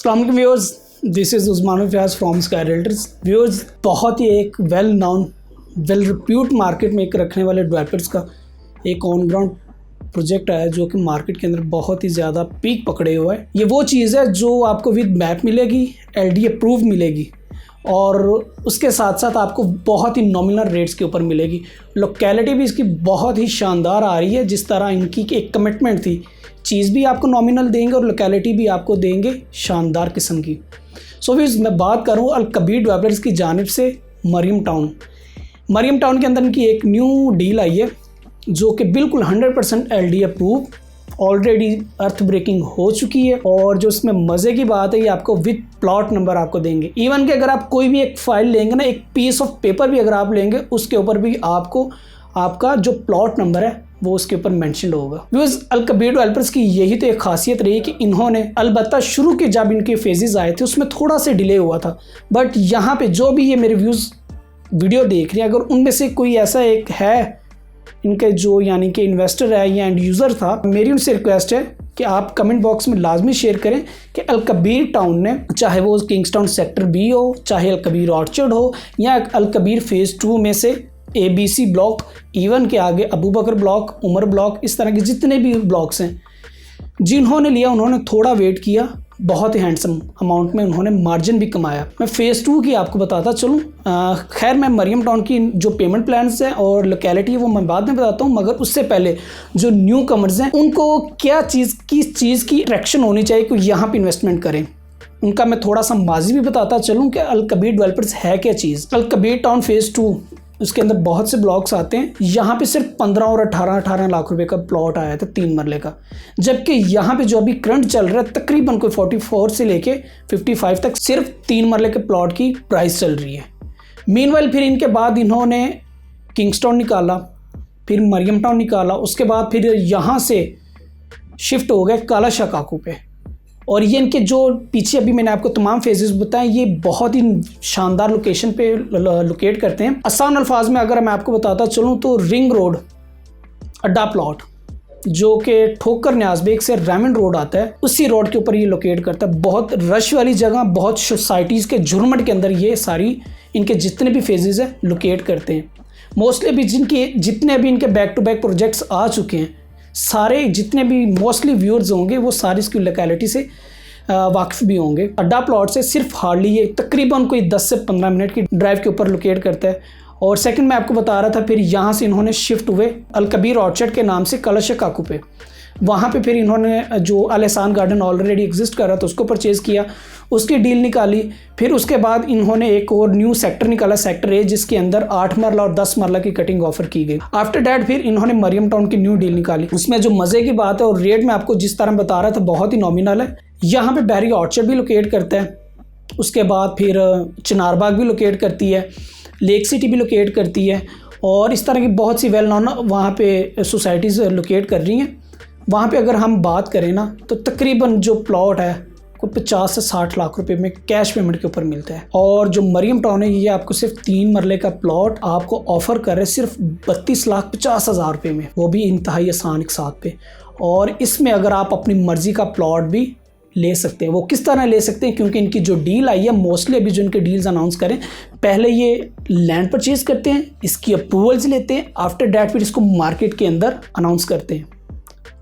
अस्सलाम वालेकुम viewers, this is Usman Fayaz from sky realtors. Viewers, बहुत ही एक well known well repute market में एक रखने वाले डेवलपर्स का एक ऑन ग्राउंड प्रोजेक्ट आया जो कि मार्केट के अंदर बहुत ही ज़्यादा पीक पकड़े हुआ है। ये वो चीज़ है जो आपको विद मैप मिलेगी, LD अप्रूव मिलेगी और उसके साथ साथ आपको बहुत ही नॉमिनल रेट्स के ऊपर मिलेगी। लोकेलिटी भी इसकी बहुत ही शानदार आ रही है। जिस तरह इनकी एक कमिटमेंट थी, चीज़ भी आपको नॉमिनल देंगे और लोकेलिटी भी आपको देंगे शानदार किस्म की। सो फिर मैं बात करूँ अल कबीर डेवलपर्स की जानिब से मरियम टाउन के अंदर इनकी एक न्यू डील आई है जो कि बिल्कुल 100% LD अप्रूव ऑलरेडी अर्थ ब्रेकिंग हो चुकी है। और जो इसमें मज़े की बात है, ये आपको विद प्लॉट नंबर आपको देंगे। इवन कि अगर आप कोई भी एक फ़ाइल लेंगे ना, एक पीस ऑफ पेपर भी अगर आप लेंगे, उसके ऊपर भी आपको आपका जो प्लॉट नंबर है वो उसके ऊपर मेंशन होगा। व्यूअर्स, अल कबीर डेवलपर्स की यही तो एक खासियत रही कि इन्होंने अलबत्ता शुरू के जब इनके फेजेस आए थे उसमें थोड़ा सा डिले हुआ था, बट यहाँ पे जो भी ये मेरे वीडियो देख रहे हैं, अगर उनमें से कोई ऐसा एक है इनके जो यानी कि इन्वेस्टर है या एंड यूज़र था, मेरी उनसे रिक्वेस्ट है कि आप कमेंट बॉक्स में लाजमी शेयर करें कि अल कबीर टाउन ने, चाहे वो किंग्सटाउन सेक्टर B हो, चाहे अल कबीर ऑर्चर्ड हो या अल कबीर फेज़ 2 में से ABC ब्लॉक, इवन के आगे अबू बकर ब्लॉक, उमर ब्लॉक, इस तरह के जितने भी ब्लॉक्स हैं जिन्होंने लिया, उन्होंने थोड़ा वेट किया, बहुत ही हैंडसम अमाउंट में उन्होंने मार्जिन भी कमाया। मैं फेज़ 2 की आपको बताता चलूँ। खैर, मैं मरियम टाउन की जो पेमेंट प्लान्स हैं और लोकेलिटी है वो मैं बाद में बताता हूँ, मगर उससे पहले जो न्यू कमर्स हैं उनको क्या चीज़ की अट्रैक्शन होनी चाहिए कि यहाँ पर इन्वेस्टमेंट करें, उनका मैं थोड़ा सा माजी भी बताता चलूँ कि अल कबीर डेवलपर्स है क्या चीज़। अल कबीर टाउन फेज़ 2 उसके अंदर बहुत से ब्लॉक्स आते हैं। यहाँ पे सिर्फ 15 और 18 लाख रुपए का प्लॉट आया था 3 मरले का, जबकि यहाँ पे जो अभी करंट चल रहा है तकरीबन कोई 44 से लेके 55 तक सिर्फ 3 मरले के प्लॉट की प्राइस चल रही है। मीनवाइल फिर इनके बाद इन्होंने किंग्सटाउन निकाला, फिर मरियम टाउन निकाला, उसके बाद फिर यहाँ से शिफ्ट हो गए काला शाह काकू पे। और ये इनके जो पीछे अभी मैंने आपको तमाम फेजेस बताए, ये बहुत ही शानदार लोकेशन पे लोकेट करते हैं। आसान अल्फाज में अगर मैं आपको बताता चलूँ तो रिंग रोड अड्डा प्लॉट जो कि ठोकर न्याज बेग से रेमंड रोड आता है, उसी रोड के ऊपर ये लोकेट करता है। बहुत रश वाली जगह, बहुत सोसाइटीज़ के झुरमट के अंदर ये सारी इनके जितने भी फेजेस हैं लोकेट करते हैं। मोस्टली अभी जितने भी इनके बैक टू बैक प्रोजेक्ट्स आ चुके हैं, सारे जितने भी मोस्टली व्यूअर्स होंगे वो सारी इसकी लोकेलिटी से वाकिफ़ भी होंगे। अड्डा प्लॉट से सिर्फ हार्डली ये तकरीबन कोई 10 से 15 मिनट की ड्राइव के ऊपर लोकेट करता है। और सेकंड मैं आपको बता रहा था, फिर यहाँ से इन्होंने शिफ्ट हुए अल कबीर ऑर्चर्ड के नाम से काला शाह काकू पे। वहाँ पे फिर इन्होंने जो अल एहसान गार्डन ऑलरेडी एग्जिस्ट कर रहा था उसको परचेज़ किया, उसकी डील निकाली। फिर उसके बाद इन्होंने एक और न्यू सेक्टर निकाला, सेक्टर A, जिसके अंदर 8 मरला और 10 मरला की कटिंग ऑफर की गई। आफ्टर डैट फिर इन्होंने मरियम टाउन की न्यू डील निकाली। उसमें जो मज़े की बात है और रेट में आपको जिस तरह बता रहा था बहुत ही नॉमिनल है। यहाँ पे बहरी ऑर्चर्ड भी लोकेट करता है, उसके बाद फिर चिनारबाग भी लोकेट करती है, लेक सिटी भी लोकेट करती है, और इस तरह की बहुत सी वेल नोन वहाँ पे सोसाइटीज़ लोकेट कर रही हैं। वहाँ पे अगर हम बात करें ना तो तकरीबन जो प्लॉट है कोई 50 से 60 लाख रुपए में कैश पेमेंट के ऊपर मिलता है। और जो मरियम टाउन है ये आपको सिर्फ 3 मरले का प्लॉट आपको ऑफर कर रहे सिर्फ 32,50,000 रुपये में, वो भी इंतहाई आसान के साथ पे। और इसमें अगर आप अपनी मर्ज़ी का प्लॉट भी ले सकते हैं। वो किस तरह ले सकते हैं, क्योंकि इनकी जो डील आई है, मोस्टली अभी जो इनके डील्स अनाउंस करें, पहले ये लैंड परचेज करते हैं, इसकी अप्रूवल्स लेते हैं, आफ्टर डैट फिर इसको मार्केट के अंदर अनाउंस करते हैं।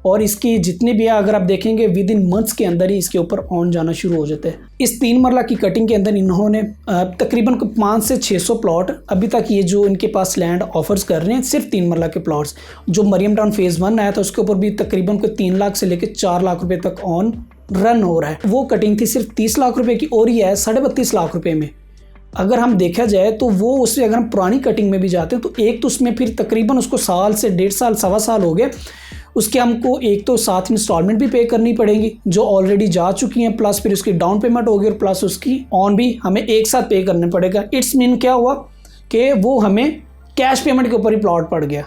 और इसकी जितनी भी है अगर आप देखेंगे विद इन मंथ्स के अंदर ही इसके ऊपर ऑन जाना शुरू हो जाता है। इस 3 मरला की कटिंग के अंदर इन्होंने तकरीबन 500 से 600 प्लॉट अभी तक ये जो इनके पास लैंड ऑफर्स कर रहे हैं, सिर्फ 3 मरला के प्लॉट्स। जो मरियम टाउन फेज़ 1 आया था उसके ऊपर भी तकरीबन कोई 3 लाख से लेकर 4 लाख रुपए तक ऑन रन हो रहा है। वो कटिंग थी सिर्फ 30 लाख रुपए की और ये है 32.5 लाख रुपए में। अगर हम देखा जाए तो वो उससे अगर हम पुरानी कटिंग में भी जाते हैं तो एक तो उसमें फिर तकरीबन उसको साल से 1.5 साल, 1.25 साल हो गए, उसके हमको एक तो 7 इंस्टॉलमेंट भी पे करनी पड़ेगी जो ऑलरेडी जा चुकी हैं, प्लस फिर उसकी डाउन पेमेंट होगी और प्लस उसकी ऑन भी हमें एक साथ पे करना पड़ेगा। इट्स मीन क्या हुआ कि वो हमें कैश पेमेंट के ऊपर ही प्लॉट पड़ गया।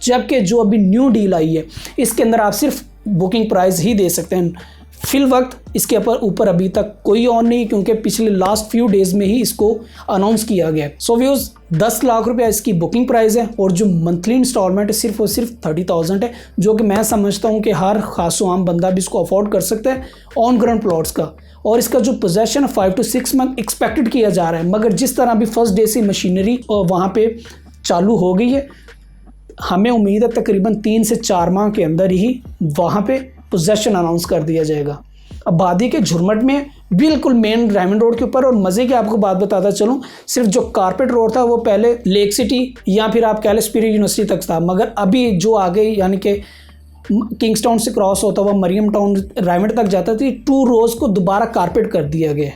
जबकि जो अभी न्यू डील आई है इसके अंदर आप सिर्फ बुकिंग प्राइस ही दे सकते हैं फिल वक्त इसके ऊपर अभी तक कोई ऑन नहीं, क्योंकि पिछले लास्ट फ्यू डेज में ही इसको अनाउंस किया गया। सो व्यूज़ 10 लाख रुपया इसकी बुकिंग प्राइस है और जो मंथली इंस्टॉलमेंट है सिर्फ और सिर्फ 30,000 है, जो कि मैं समझता हूँ कि हर खासो आम बंदा भी इसको अफोर्ड कर सकता है ऑन ग्राउंड प्लॉट्स का। और इसका जो पोजेशन 5 to 6 मंथ एक्सपेक्टेड किया जा रहा है, मगर जिस तरह अभी फर्स्ट डे से मशीनरी वहाँ पे चालू हो गई है, हमें उम्मीद है तकरीबन 3 से 4 माह के अंदर ही वहाँ पे पोजेशन अनाउंस कर दिया जाएगा। आबादी के झुरमट में बिल्कुल मेन डायमंड रोड के ऊपर। और मज़े की आपको बात बताता चलूँ, सिर्फ जो कारपेट रोड था वो पहले लेक सिटी या फिर आप कह लें स्पिरिट यूनिवर्सिटी तक था, मगर अभी जो आगे यानी कि किंग्सटाउन से क्रॉस होता हुआ मरियम टाउन रायमंड तक जाता थी, 2 रोज़ को दोबारा कारपेट कर दिया गया।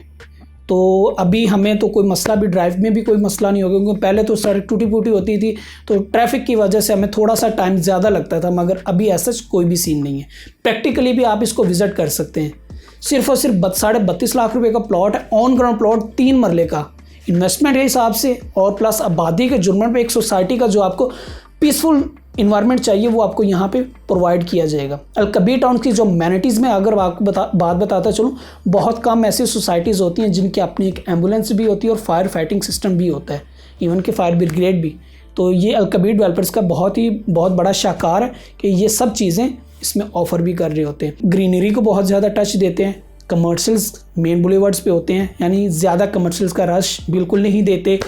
तो अभी हमें तो कोई मसला भी, ड्राइव में भी कोई मसला नहीं होगा, क्योंकि पहले तो सड़क टूटी फूटी होती थी तो ट्रैफिक की वजह से हमें थोड़ा सा टाइम ज़्यादा लगता था, मगर अभी ऐसा कोई भी सीन नहीं है। प्रैक्टिकली भी आप इसको विज़िट कर सकते हैं। सिर्फ और सिर्फ 32.5 लाख रुपए का प्लॉट है, ऑन ग्राउंड प्लॉट 3 मरले का इन्वेस्टमेंट के हिसाब से, और प्लस आबादी के जुर्मन पे एक सोसाइटी का जो आपको पीसफुल इन्वायरमेंट चाहिए वो आपको यहाँ पे प्रोवाइड किया जाएगा। अलकबीर टाउन की जो अमेनिटीज़ में अगर आपको बात बताता चलूँ, बहुत कम ऐसी सोसाइटीज़ होती हैं जिनकी अपनी एक एम्बुलेंस भी होती है और फायर फाइटिंग सिस्टम भी होता है, इवन कि फायर ब्रिगेड भी। तो ये अलकबीर डेवलपर्स का बहुत बड़ा शाहकार है कि ये सब चीज़ें इसमें ऑफ़र भी कर रहे होते हैं। ग्रीनरी को बहुत ज़्यादा टच देते हैं, कमर्शियल्स मेन बुलेवर्ड्स पे होते हैं, यानी ज़्यादा कमर्शियल्स का रश बिल्कुल नहीं देते।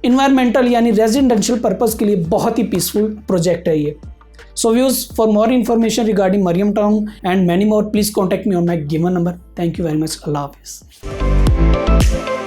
इन्वायरमेंटल यानी रेजिडेंशियल पर्पस के लिए बहुत ही पीसफुल प्रोजेक्ट है ये। So views, for more information regarding Mariam Town and many more, please contact me on my given number. Thank you very much. Allah हाफिज़।